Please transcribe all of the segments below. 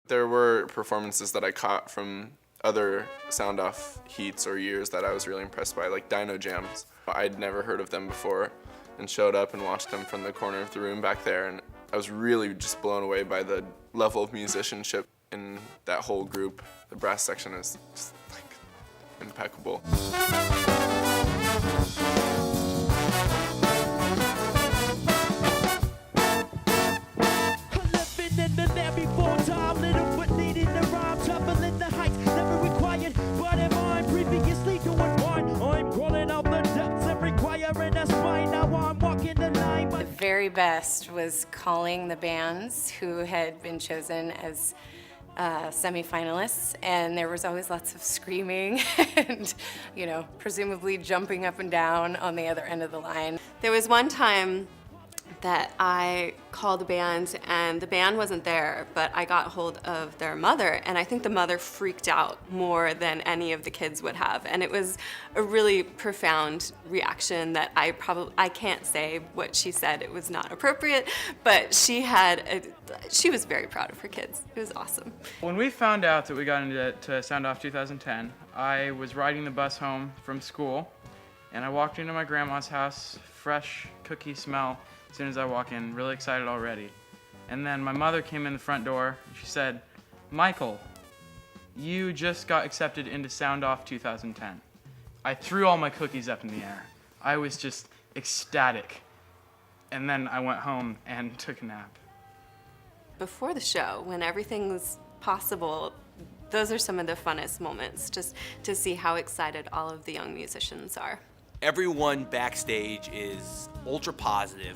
There were performances that I caught from other Sound Off heats or years that I was really impressed by, like Dino Jams. I'd never heard of them before and showed up and watched them from the corner of the room back there, and I was really just blown away by the level of musicianship in that whole group. The brass section is just like impeccable. The very best was calling the bands who had been chosen as semi-finalists, and there was always lots of screaming and, you know, presumably jumping up and down on the other end of the line. There was one time that I called the band and the band wasn't there, but I got hold of their mother, and I think the mother freaked out more than any of the kids would have. And it was a really profound reaction that I can't say what she said, it was not appropriate, but she was very proud of her kids. It was awesome. When we found out that we got into Sound Off 2010, I was riding the bus home from school, and I walked into my grandma's house, fresh cookie smell. As soon as I walk in, really excited already. And then my mother came in the front door and she said, "Michael, you just got accepted into Sound Off 2010. I threw all my cookies up in the air. I was just ecstatic. And then I went home and took a nap. Before the show, when everything was possible, those are some of the funnest moments, just to see how excited all of the young musicians are. Everyone backstage is ultra positive,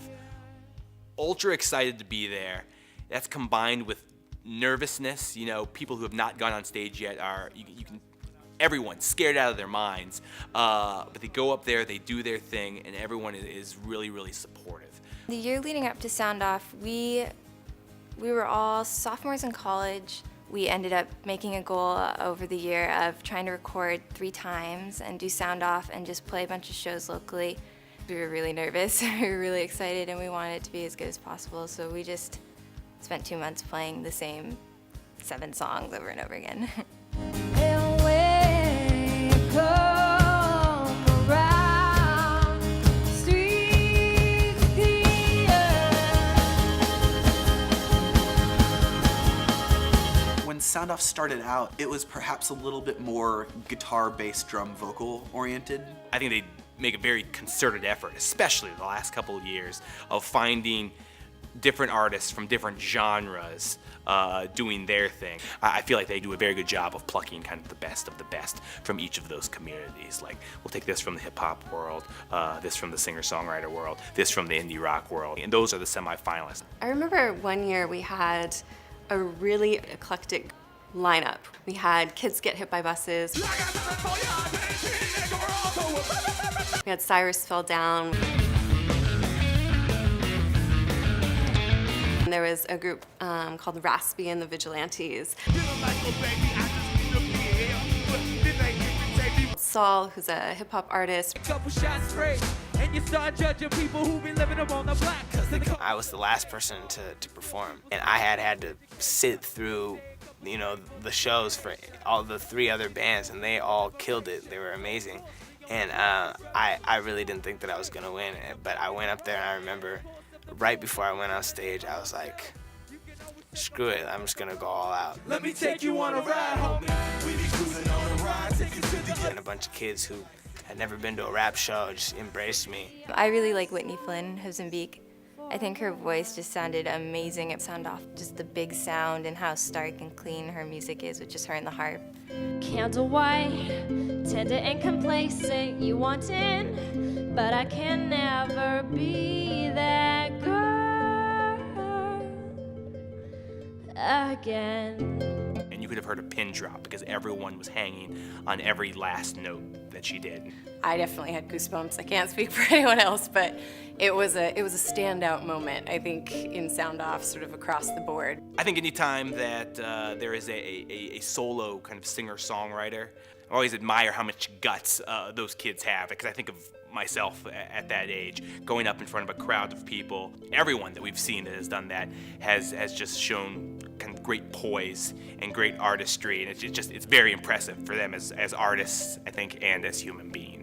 ultra excited to be there. That's combined with nervousness. You know, people who have not gone on stage yet are, everyone's scared out of their minds. But they go up there, they do their thing, and everyone is really, really supportive. The year leading up to Sound Off, we were all sophomores in college. We ended up making a goal over the year of trying to record 3 times and do Sound Off and just play a bunch of shows locally. We were really nervous, we were really excited, and we wanted it to be as good as possible, so we just spent 2 months playing the same 7 songs over and over again. When Sound Off started out, it was perhaps a little bit more guitar, bass, drum, vocal oriented. I think they make a very concerted effort, especially the last couple of years, of finding different artists from different genres doing their thing. I feel like they do a very good job of plucking kind of the best from each of those communities. Like, we'll take this from the hip-hop world, this from the singer-songwriter world, this from the indie rock world, and those are the semifinalists. I remember one year we had a really eclectic lineup. We had Kids Get Hit by Buses. We had Cyrus Fell Down. And there was a group called Raspy and the Vigilantes. Saul, who's a hip-hop artist. I was the last person to perform, and I had to sit through, you know, the shows for all the 3 other bands, and they all killed it. They were amazing. And I really didn't think that I was gonna win, but I went up there, and I remember right before I went on stage, I was like, screw it, I'm just gonna go all out. Let me take you on a ride, homie. We be cruising on a ride, take you to the... And a bunch of kids who had never been to a rap show just embraced me. I really like Whitney Flynn, Hosenbeek. I think her voice just sounded amazing at Sound Off. Just the big sound and how stark and clean her music is with just her and the harp. Candle white, tender and complacent, you want in, but I can never be that girl again. And you could have heard a pin drop because everyone was hanging on every last note that she did. I definitely had goosebumps. I can't speak for anyone else, but it was a standout moment, I think, in Sound Off, sort of across the board. I think anytime that there is a solo kind of singer-songwriter, I always admire how much guts those kids have, because I think of myself at that age, going up in front of a crowd of people. Everyone that we've seen that has done that has just shown kind of great poise and great artistry, and it's very impressive for them as artists, I think, and as human beings.